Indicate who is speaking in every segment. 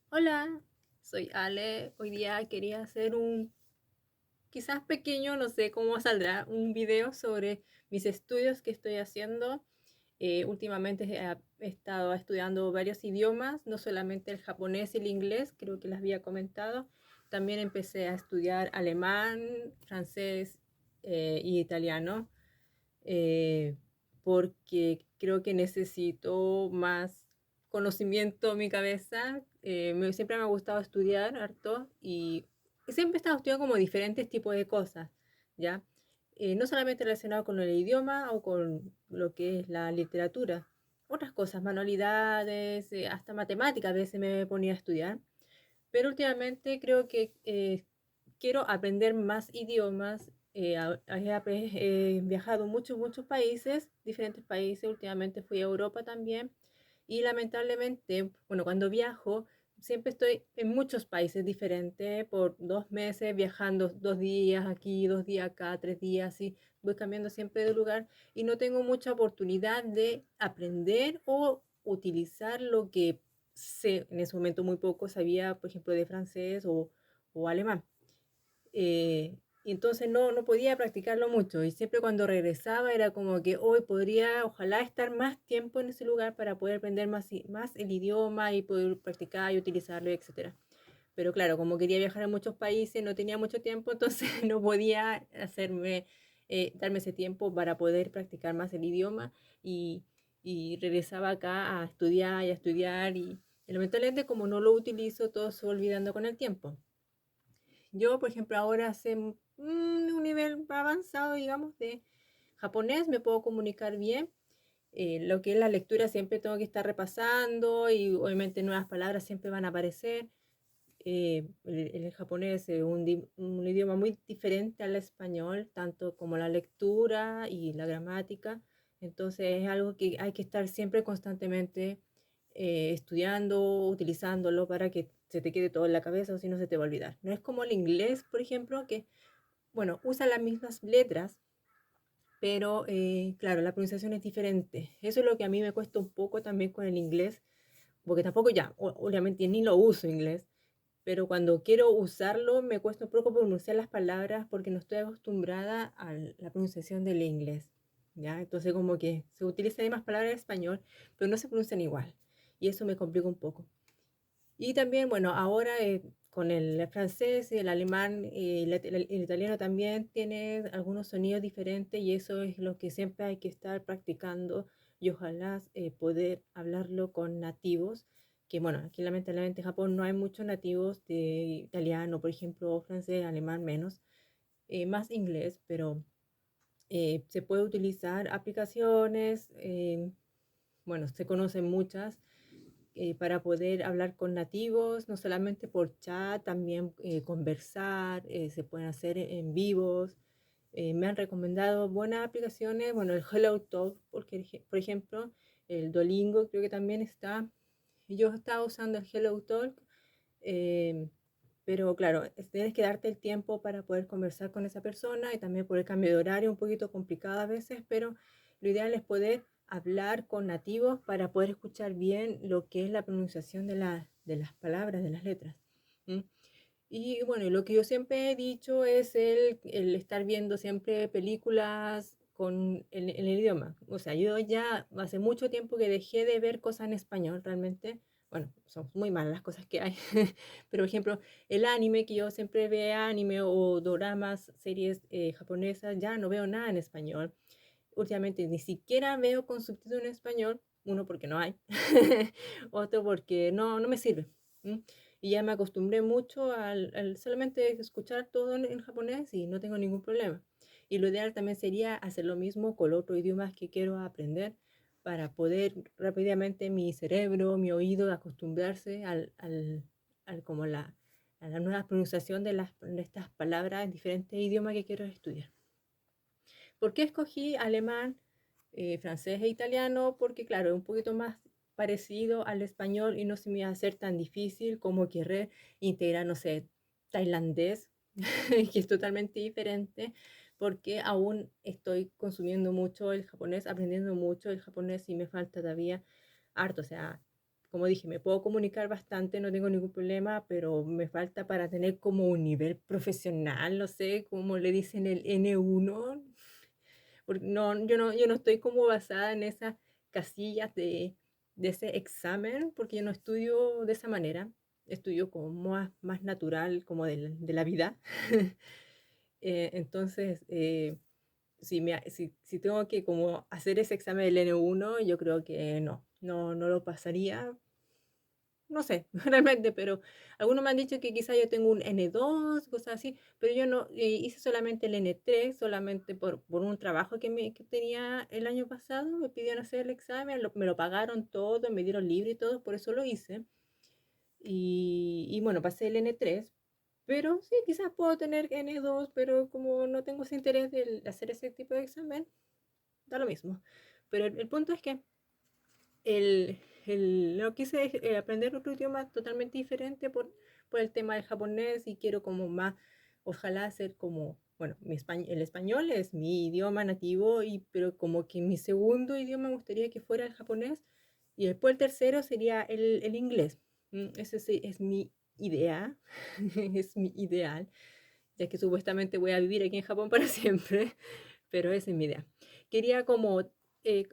Speaker 1: Hola, soy Ale. Hoy día quería hacer quizás pequeño, no sé cómo saldrá, un video sobre mis estudios que estoy haciendo. Últimamente he estado estudiando varios idiomas, no solamente el japonés y el inglés, creo que les había comentado. También empecé a estudiar alemán, francés y italiano, eh, porque creo que necesito más conocimiento en mi cabeza. Siempre me ha gustado estudiar harto y siempre he estado estudiando como diferentes tipos de cosas, ¿ya? No solamente relacionado con el idioma o con lo que es la literatura, otras cosas, manualidades, hasta matemáticas a veces me ponía a estudiar, pero últimamente creo que quiero aprender más idiomas. He viajado muchos países, diferentes países. Últimamente fui a Europa también. Y lamentablemente, bueno, cuando viajo, siempre estoy en muchos países diferentes por 2 meses, viajando 2 días aquí, 2 días acá, 3 días, y voy cambiando siempre de lugar y no tengo mucha oportunidad de aprender o utilizar lo que sé. En ese momento muy poco sabía, por ejemplo, de francés o alemán. Y entonces no podía practicarlo mucho. Y siempre cuando regresaba era como que hoy podría, ojalá estar más tiempo en ese lugar para poder aprender más el idioma y poder practicar y utilizarlo, etcétera. Pero claro, como quería viajar a muchos países, no tenía mucho tiempo, entonces no podía darme ese tiempo para poder practicar más el idioma y, y regresaba acá a estudiar y a estudiar y lamentablemente como no lo utilizo, todo se va olvidando con el tiempo. Yo, por ejemplo, ahora sé un nivel avanzado, digamos, de japonés, me puedo comunicar bien. Lo que es la lectura siempre tengo que estar repasando y obviamente nuevas palabras siempre van a aparecer. El japonés es un idioma muy diferente al español, tanto como la lectura y la gramática. Entonces es algo que hay que estar siempre constantemente estudiando, utilizándolo para que se te quede todo en la cabeza o si no se te va a olvidar. No es como el inglés, por ejemplo, que, bueno, usa las mismas letras, pero claro, la pronunciación es diferente. Eso es lo que a mí me cuesta un poco también con el inglés, porque tampoco ya, obviamente ni lo uso inglés, pero cuando quiero usarlo me cuesta un poco pronunciar las palabras porque no estoy acostumbrada a la pronunciación del inglés, ¿ya? Entonces como que se utilizan más palabras en español, pero no se pronuncian igual, y eso me complica un poco. Y también, bueno, ahora con el francés y el alemán y el italiano también tiene algunos sonidos diferentes y eso es lo que siempre hay que estar practicando y ojalá poder hablarlo con nativos, que bueno, aquí lamentablemente en Japón no hay muchos nativos de italiano, por ejemplo, o francés, alemán menos, más inglés, pero se puede utilizar aplicaciones, bueno, se conocen muchas para poder hablar con nativos, no solamente por chat, también conversar, se pueden hacer en vivos. Me han recomendado buenas aplicaciones, bueno, el HelloTalk, porque, por ejemplo, el Duolingo creo que también está. Yo estaba usando el HelloTalk, eh, pero claro, tienes que darte el tiempo para poder conversar con esa persona y también por el cambio de horario, un poquito complicado a veces, pero lo ideal es poder hablar con nativos para poder escuchar bien lo que es la pronunciación de las palabras, de las letras. ¿Mm? Y bueno, lo que yo siempre he dicho es el estar viendo siempre películas en el idioma. O sea, yo ya hace mucho tiempo que dejé de ver cosas en español, realmente. Bueno, son muy malas las cosas que hay. Pero, por ejemplo, el anime, que yo siempre veo anime o doramas, series japonesas, ya no veo nada en español. Últimamente ni siquiera veo con subtítulos en español, uno porque no hay, otro porque no me sirve. ¿Mm? Y ya me acostumbré mucho al solamente escuchar todo en japonés y no tengo ningún problema. Y lo ideal también sería hacer lo mismo con los otros idiomas que quiero aprender para poder rápidamente mi cerebro, mi oído acostumbrarse como a la nueva pronunciación de estas palabras en diferentes idiomas que quiero estudiar. ¿Por qué escogí alemán, francés e italiano? Porque claro, es un poquito más parecido al español y no se me va a hacer tan difícil como querer integrar, no sé, tailandés, que es totalmente diferente, porque aún estoy consumiendo mucho el japonés, aprendiendo mucho el japonés y me falta todavía harto. O sea, como dije, me puedo comunicar bastante, no tengo ningún problema, pero me falta para tener como un nivel profesional, no sé, como le dicen el N1, porque yo no estoy como basada en esas casillas de ese examen, porque yo no estudio de esa manera, estudio como más natural, como de la vida. Entonces, si tengo que como hacer ese examen del N1, yo creo que no lo pasaría. No sé, realmente, pero algunos me han dicho que quizá yo tengo un N2, cosas así, pero yo no, hice solamente el N3, solamente por un trabajo que tenía el año pasado, me pidieron hacer el examen, me lo pagaron todo, me dieron libre y todo, por eso lo hice. Y bueno, pasé el N3, pero sí, quizás puedo tener N2, pero como no tengo ese interés de hacer ese tipo de examen, da lo mismo. Pero el punto es que no quise aprender otro idioma totalmente diferente por el tema del japonés y quiero como más, ojalá ser como, bueno, el español es mi idioma nativo, pero como que mi segundo idioma me gustaría que fuera el japonés y después el tercero sería el inglés. Ese sí es mi idea, es mi ideal, ya que supuestamente voy a vivir aquí en Japón para siempre, pero esa es mi idea. Quería como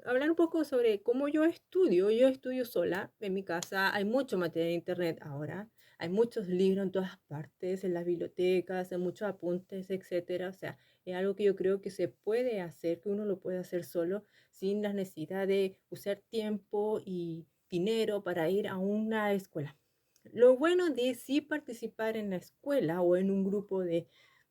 Speaker 1: hablar un poco sobre cómo yo estudio. Yo estudio sola en mi casa. Hay mucho material en internet ahora. Hay muchos libros en todas partes, en las bibliotecas, hay muchos apuntes, etcétera. O sea, es algo que yo creo que se puede hacer, que uno lo puede hacer solo sin la necesidad de usar tiempo y dinero para ir a una escuela. Lo bueno de sí participar en la escuela o en un grupo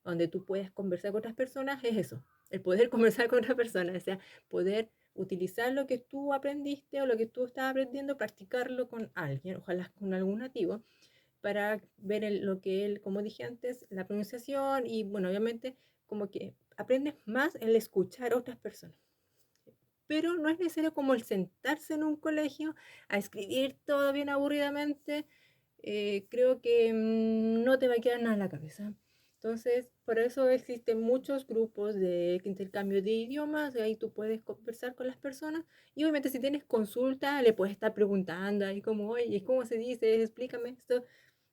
Speaker 1: donde tú puedes conversar con otras personas es eso, el poder conversar con otras personas, o sea, poder utilizar lo que tú aprendiste o lo que tú estás aprendiendo, practicarlo con alguien, ojalá con algún nativo, para ver lo que él, como dije antes, la pronunciación y bueno, obviamente como que aprendes más el escuchar a otras personas. Pero no es necesario como el sentarse en un colegio a escribir todo bien aburridamente. Creo que no te va a quedar nada en la cabeza. Entonces, por eso existen muchos grupos de intercambio de idiomas, ahí tú puedes conversar con las personas y obviamente si tienes consulta le puedes estar preguntando ahí como, oye, ¿cómo se dice? Explícame esto.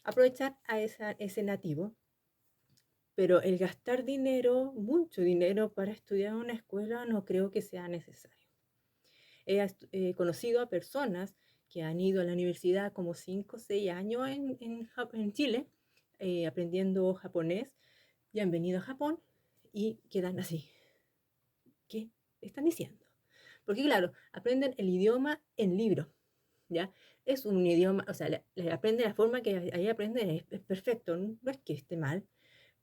Speaker 1: Aprovechar a ese nativo, pero el gastar dinero, mucho dinero para estudiar en una escuela no creo que sea necesario. He conocido a personas que han ido a la universidad como 5 o 6 años en Chile, aprendiendo japonés, y han venido a Japón y quedan así. ¿Qué están diciendo? Porque claro, aprenden el idioma en libro, ¿ya? Es un idioma, o sea, le aprenden la forma que ahí aprenden, es perfecto, no es que esté mal,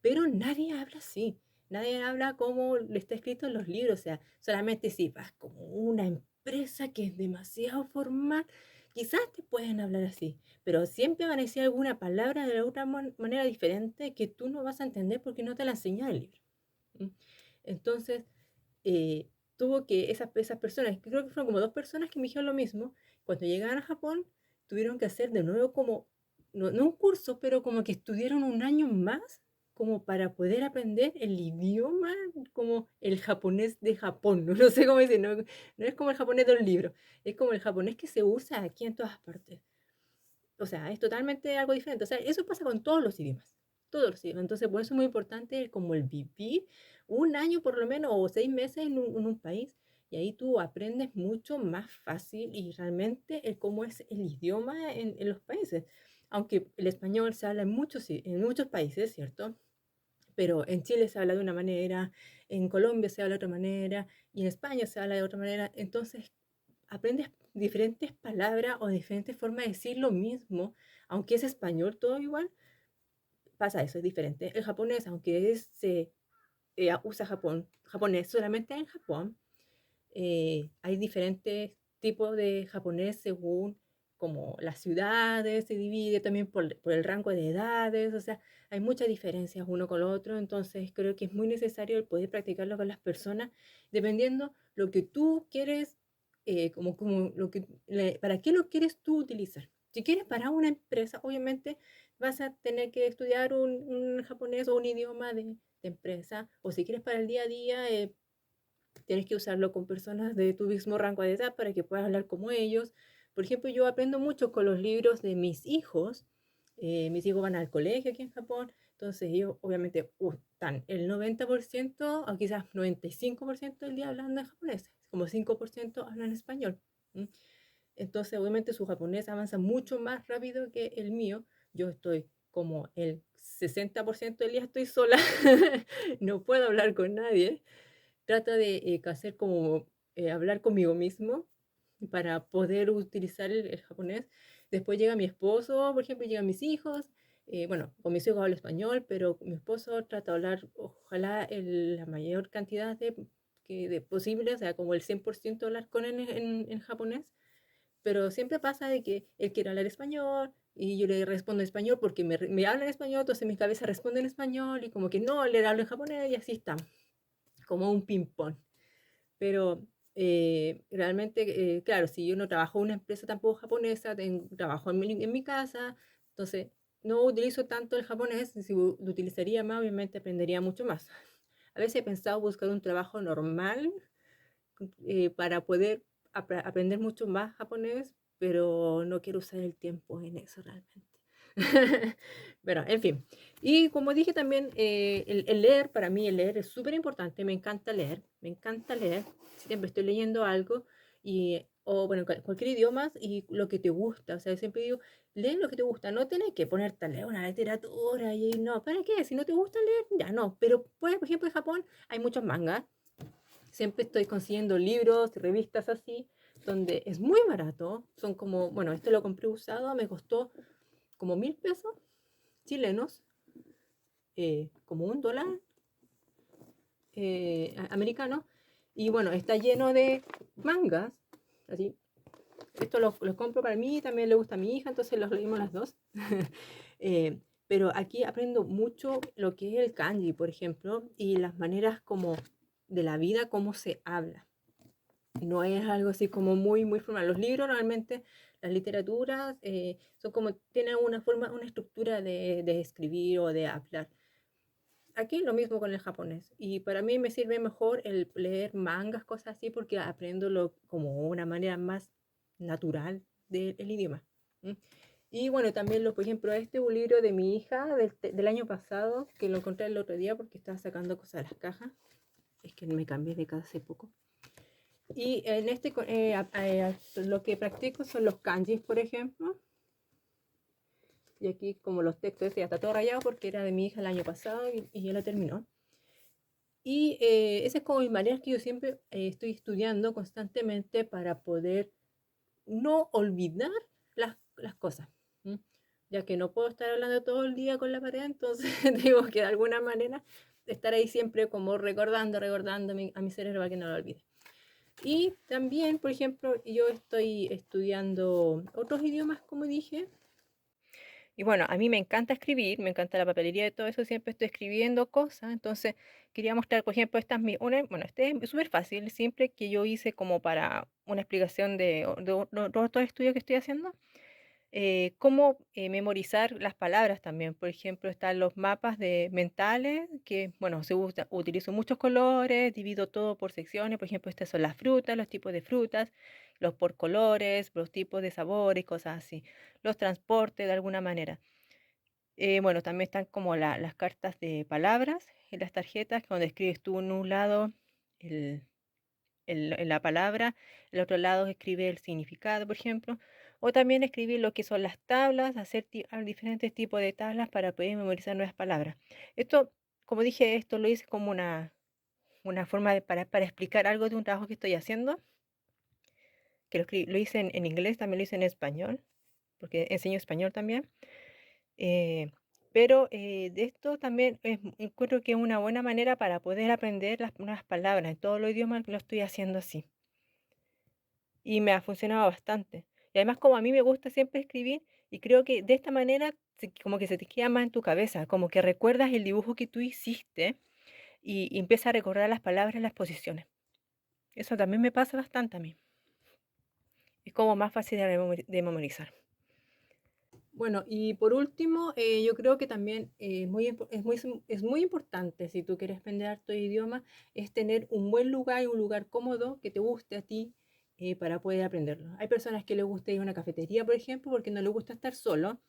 Speaker 1: pero nadie habla así. Nadie habla como le está escrito en los libros. O sea, solamente si vas como una empresa que es demasiado formal, quizás te pueden hablar así. Pero siempre van a decir alguna palabra de otra manera diferente que tú no vas a entender porque no te la enseña el libro. ¿Mm? Entonces, eh, tuvo que esas personas, creo que fueron como 2 personas que me dijeron lo mismo, cuando llegaban a Japón, tuvieron que hacer de nuevo como, no un curso, pero como que estudiaron un año más como para poder aprender el idioma, como el japonés de Japón, no sé cómo decir, no es como el japonés del libro, es como el japonés que se usa aquí en todas partes. O sea, es totalmente algo diferente. O sea, eso pasa con todos los idiomas. Todos los idiomas. Entonces, por eso es muy importante como el vivir un año por lo menos o 6 meses en un país. Y ahí tú aprendes mucho más fácil y realmente el cómo es el idioma en los países. Aunque el español se habla en muchos países, ¿cierto? Pero en Chile se habla de una manera, en Colombia se habla de otra manera y en España se habla de otra manera. Entonces, aprendes diferentes palabras o diferentes formas de decir lo mismo, aunque es español todo igual, pasa eso, es diferente. El japonés, aunque se usa japonés solamente en Japón, hay diferentes tipos de japonés según como las ciudades, se divide también por el rango de edades, o sea, hay muchas diferencias uno con el otro, entonces creo que es muy necesario el poder practicarlo con las personas, dependiendo lo que tú quieres, como para qué lo quieres tú utilizar. Si quieres para una empresa, obviamente vas a tener que estudiar un japonés o un idioma de empresa, o si quieres para el día a día, tienes que usarlo con personas de tu mismo rango de edad para que puedas hablar como ellos, Por ejemplo, yo aprendo mucho con los libros de mis hijos. Mis hijos van al colegio aquí en Japón, entonces ellos obviamente están el 90% o quizás 95% del día hablando en japonés, como 5% hablan español. ¿M? Entonces, obviamente su japonés avanza mucho más rápido que el mío. Yo estoy como el 60% del día estoy sola, no puedo hablar con nadie. Trata de hacer como hablar conmigo mismo para poder utilizar el japonés. Después llega mi esposo, por ejemplo, llegan mis hijos. Bueno, con mis hijos hablo español, pero con mi esposo trata de hablar, ojalá la mayor cantidad de posible, o sea, como el 100% hablar con él en japonés. Pero siempre pasa de que él quiere hablar español y yo le respondo en español porque me habla en español, entonces mi cabeza responde en español y como que no, le hablo en japonés y así está, como un ping-pong. Pero realmente, claro, si yo no trabajo en una empresa tampoco japonesa, trabajo en mi casa, entonces no utilizo tanto el japonés, si lo utilizaría más, obviamente aprendería mucho más. A veces he pensado buscar un trabajo normal para poder aprender mucho más japonés, pero no quiero usar el tiempo en eso realmente. Pero, en fin. Y como dije también, el leer, para mí el leer es súper importante, me encanta leer, me encanta leer. Siempre estoy leyendo algo o bueno, cualquier idioma y lo que te gusta. O sea, siempre digo, lee lo que te gusta, no tienes que ponerte a leer una literatura y no, ¿para qué? Si no te gusta leer, ya no. Pero, pues, por ejemplo, en Japón hay muchos mangas. Siempre estoy consiguiendo libros y revistas así, donde es muy barato. Son como, bueno, este lo compré usado, me costó como 1.000 pesos chilenos, como $1 americano. Y bueno, está lleno de mangas, así. Esto los compro para mí, también le gusta a mi hija, entonces los leímos las dos. Pero aquí aprendo mucho lo que es el kanji, por ejemplo, y las maneras como de la vida, cómo se habla. No es algo así como muy, muy formal. Los libros realmente, las literaturas, son como, tienen una forma, una estructura de escribir o de hablar. Aquí lo mismo con el japonés. Y para mí me sirve mejor el leer mangas, cosas así, porque aprendo como una manera más natural del idioma. ¿Mm? Y bueno, también, por ejemplo, este es un libro de mi hija del año pasado, que lo encontré el otro día porque estaba sacando cosas de las cajas. Es que me cambié de casa hace poco. Y en lo que practico son los kanjis, por ejemplo. Y aquí como los textos, ya está todo rayado porque era de mi hija el año pasado y ya lo terminó. Y esa es como mi manera que yo siempre estoy estudiando constantemente para poder no olvidar las cosas. ¿M? Ya que no puedo estar hablando todo el día con la pared, entonces tengo que de alguna manera estar ahí siempre como recordando a mi cerebro para que no lo olvide. Y también, por ejemplo, yo estoy estudiando otros idiomas, como dije. Y bueno, a mí me encanta escribir, me encanta la papelería y todo eso, siempre estoy escribiendo cosas. Entonces, quería mostrar, por ejemplo, bueno, este es súper fácil, siempre que yo hice como para una explicación de otros estudios que estoy haciendo. Cómo memorizar las palabras también. Por ejemplo, están los mapas mentales, que, bueno, utilizo muchos colores, divido todo por secciones. Por ejemplo, estas son las frutas, los tipos de frutas, los por colores, los tipos de sabores, cosas así. Los transportes de alguna manera. Bueno, también están como las cartas de palabras en las tarjetas, donde escribes tú en un lado el, en la palabra, el otro lado escribe el significado, por ejemplo, o también escribir lo que son las tablas, hacer diferentes tipos de tablas para poder memorizar nuevas palabras. Esto, como dije, esto lo hice como una forma para explicar algo de un trabajo que estoy haciendo, que lo hice en inglés, también lo hice en español, porque enseño español también. eh, pero de esto también encuentro que es una buena manera para poder aprender las nuevas palabras. En todos los idiomas lo estoy haciendo así. Y me ha funcionado bastante. Y además, como a mí me gusta siempre escribir, y creo que de esta manera como que se te queda más en tu cabeza, como que recuerdas el dibujo que tú hiciste y empiezas a recordar las palabras, las posiciones. Eso también me pasa bastante a mí. Es como más fácil de memorizar. Bueno, y por último, yo creo que también es muy importante, si tú quieres aprender tu idioma, es tener un buen lugar y un lugar cómodo que te guste a ti, para poder aprenderlo. Hay personas que les gusta ir a una cafetería, por ejemplo, porque no les gusta estar solo.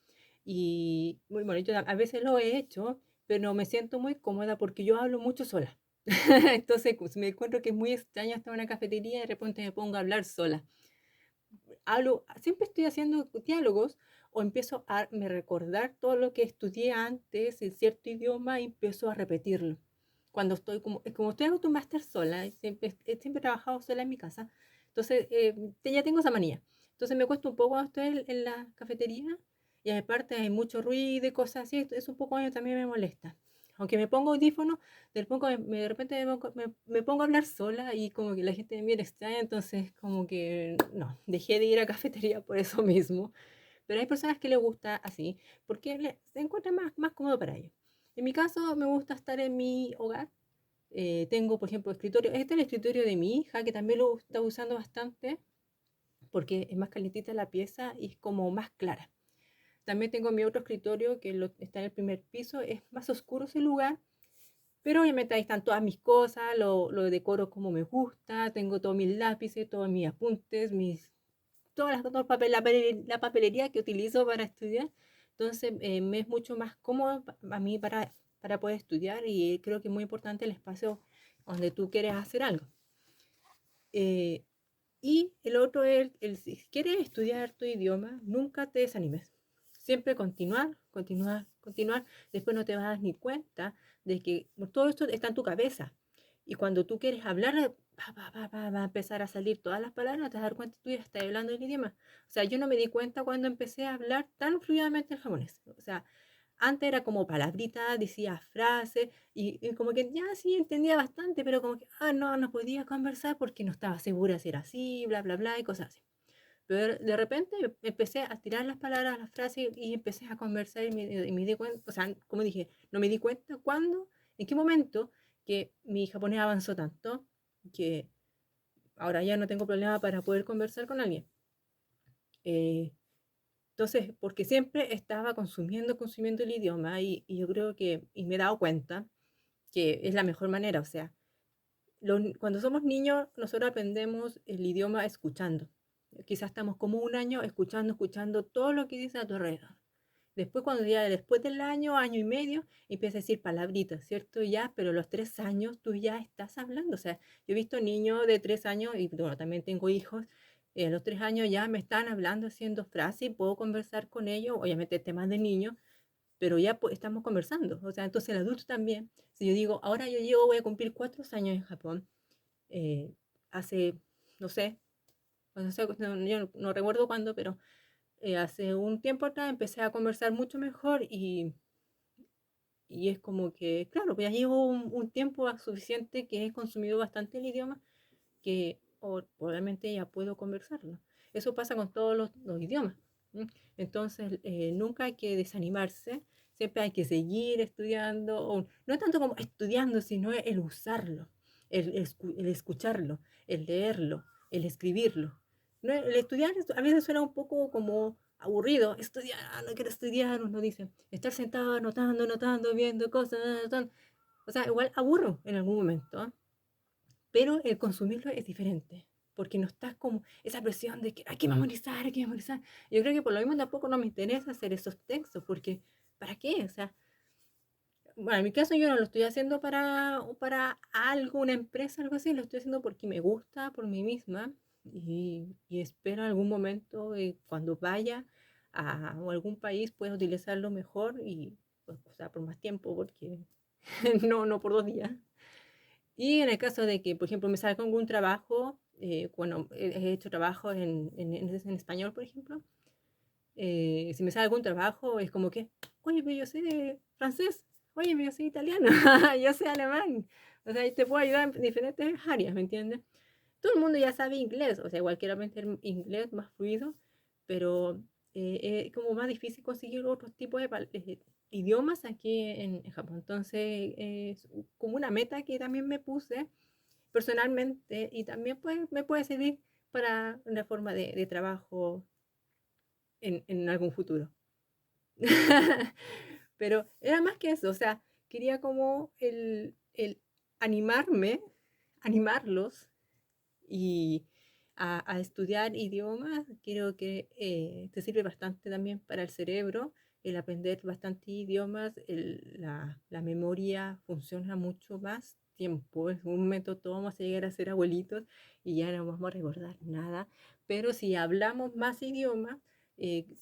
Speaker 1: Y bueno, yo a veces lo he hecho, pero no me siento muy cómoda porque yo hablo mucho sola. Entonces pues, me encuentro que es muy extraño estar en una cafetería y de repente me pongo a hablar sola. Siempre estoy haciendo diálogos o empiezo a me recordar todo lo que estudié antes en cierto idioma y empiezo a repetirlo. Cuando estoy como estoy acostumbrada a estar sola, siempre he trabajado sola en mi casa, entonces ya tengo esa manía. Entonces me cuesta un poco cuando estoy en la cafetería y aparte hay mucho ruido y cosas así, es un poco también me molesta. Aunque me pongo audífono, de repente me pongo a hablar sola y como que la gente me mira extraña, entonces como que no, dejé de ir a cafetería por eso mismo. Pero hay personas que les gusta así, porque se encuentra más cómodo para ellos. En mi caso, me gusta estar en mi hogar. Tengo, por ejemplo, escritorio. Este es el escritorio de mi hija, que también lo está usando bastante, porque es más calientita la pieza y es como más clara. También tengo mi otro escritorio que está en el primer piso, es más oscuro ese lugar, pero obviamente ahí están todas mis cosas, lo decoro como me gusta, tengo todos mis lápices, todos mis apuntes, todo la papelería que utilizo para estudiar. Entonces me es mucho más cómodo a mí para poder estudiar y creo que es muy importante el espacio donde tú quieres hacer algo. Eh, y el otro es, si quieres estudiar tu idioma, nunca te desanimes. Siempre continuar, continuar, continuar. Después no te vas a dar ni cuenta de que todo esto está en tu cabeza. Y cuando tú quieres hablar, va a empezar a salir todas las palabras, no te vas a dar cuenta tú ya estás hablando el idioma. O sea, yo no me di cuenta cuando empecé a hablar tan fluidamente el japonés. O sea, antes era como palabritas, decía frases y como que ya sí entendía bastante, pero como que no podía conversar porque no estaba segura si era así, bla, bla, bla y cosas así. Pero de repente empecé a tirar las palabras, las frases y empecé a conversar y me di cuenta, o sea, como dije, no me di cuenta cuándo, en qué momento que mi japonés avanzó tanto que ahora ya no tengo problema para poder conversar con alguien. Eh, entonces, porque siempre estaba consumiendo el idioma y yo creo y me he dado cuenta que es la mejor manera, o sea, cuando somos niños nosotros aprendemos el idioma escuchando. Quizás estamos como un año escuchando todo lo que dice a tu alrededor. Después, después del año y medio, empieza a decir palabritas, ¿cierto? Ya, pero a los 3 años tú ya estás hablando. O sea, yo he visto niños de 3 años, y bueno, también tengo hijos, a los 3 años ya me están hablando, haciendo frases, y puedo conversar con ellos, obviamente temas de niños, pero ya estamos conversando. O sea, entonces el adulto también. Si yo digo, ahora voy a cumplir 4 años en Japón, eh, hace, no sé, yo no recuerdo cuándo, pero hace un tiempo atrás empecé a conversar mucho mejor y es como que, claro, pues ya llevo un tiempo suficiente que he consumido bastante el idioma que obviamente ya puedo conversarlo. Eso pasa con todos los idiomas. ¿Mm? Entonces, nunca hay que desanimarse, siempre hay que seguir estudiando, o no tanto como estudiando, sino el usarlo, el escucharlo, el leerlo, el escribirlo. No, el estudiar a veces suena un poco como aburrido, estudiar, no quiero estudiar, uno dice, estar sentado anotando, viendo cosas, anotando. O sea, igual aburro en algún momento, ¿eh? Pero el consumirlo es diferente, porque no estás como esa presión de que hay que memorizar, hay que memorizar. Yo creo que por lo mismo tampoco no me interesa hacer esos textos, porque ¿para qué? O sea, bueno, en mi caso yo no lo estoy haciendo para algo, una empresa, algo así, lo estoy haciendo porque me gusta, por mí misma, y espero en algún momento, cuando vaya a algún país, pueda utilizarlo mejor y, pues, o sea, por más tiempo, porque no por 2 días. Y en el caso de que, por ejemplo, me salga algún trabajo, bueno, he hecho trabajo en español, por ejemplo, si me sale algún trabajo, es como que, oye, pero yo sé francés, oye, pero yo sé italiano, yo sé alemán, o sea, y te puedo ayudar en diferentes áreas, ¿me entiendes? Todo el mundo ya sabe inglés, o sea, igual quiero aprender inglés más fluido, pero es como más difícil conseguir otros tipos de idiomas aquí en Japón. Entonces, es como una meta que también me puse personalmente y también pues, me puede servir para una forma de trabajo en algún futuro. Pero era más que eso, o sea, quería como el animarlos y a estudiar idiomas, creo que te sirve bastante también para el cerebro, el aprender bastantes idiomas, la memoria funciona mucho más tiempo. En un momento todos vamos a llegar a ser abuelitos y ya no vamos a recordar nada, pero si hablamos más idiomas,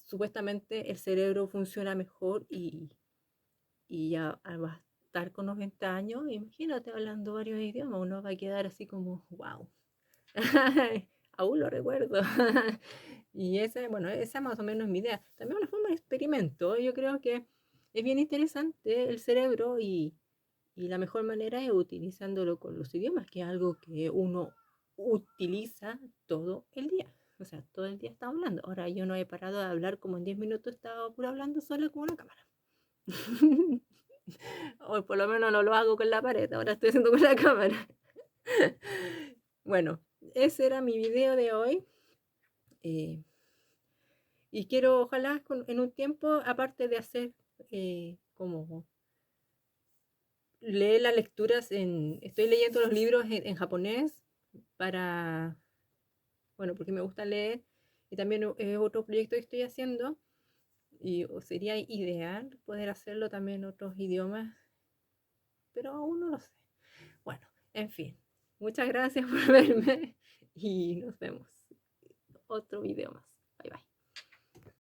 Speaker 1: supuestamente el cerebro funciona mejor y ya va a estar con 90 años, imagínate hablando varios idiomas, uno va a quedar así como, wow. Aún lo recuerdo. Y esa, bueno, esa más o menos es mi idea. También una forma de experimento. Yo creo que es bien interesante el cerebro y la mejor manera es utilizándolo con los idiomas, que es algo que uno utiliza todo el día. O sea, todo el día está hablando. Ahora yo no he parado de hablar como en 10 minutos, estaba puro hablando sola con una cámara. O por lo menos no lo hago con la pared, ahora estoy haciendo con la cámara. Bueno, ese era mi video de hoy. Eh, y quiero, ojalá, en un tiempo, aparte de hacer como leer las lecturas estoy leyendo los libros en japonés para, bueno, porque me gusta leer y también es otro proyecto que estoy haciendo y sería ideal poder hacerlo también en otros idiomas, pero aún no lo sé. Bueno, en fin, muchas gracias por verme y nos vemos otro video más.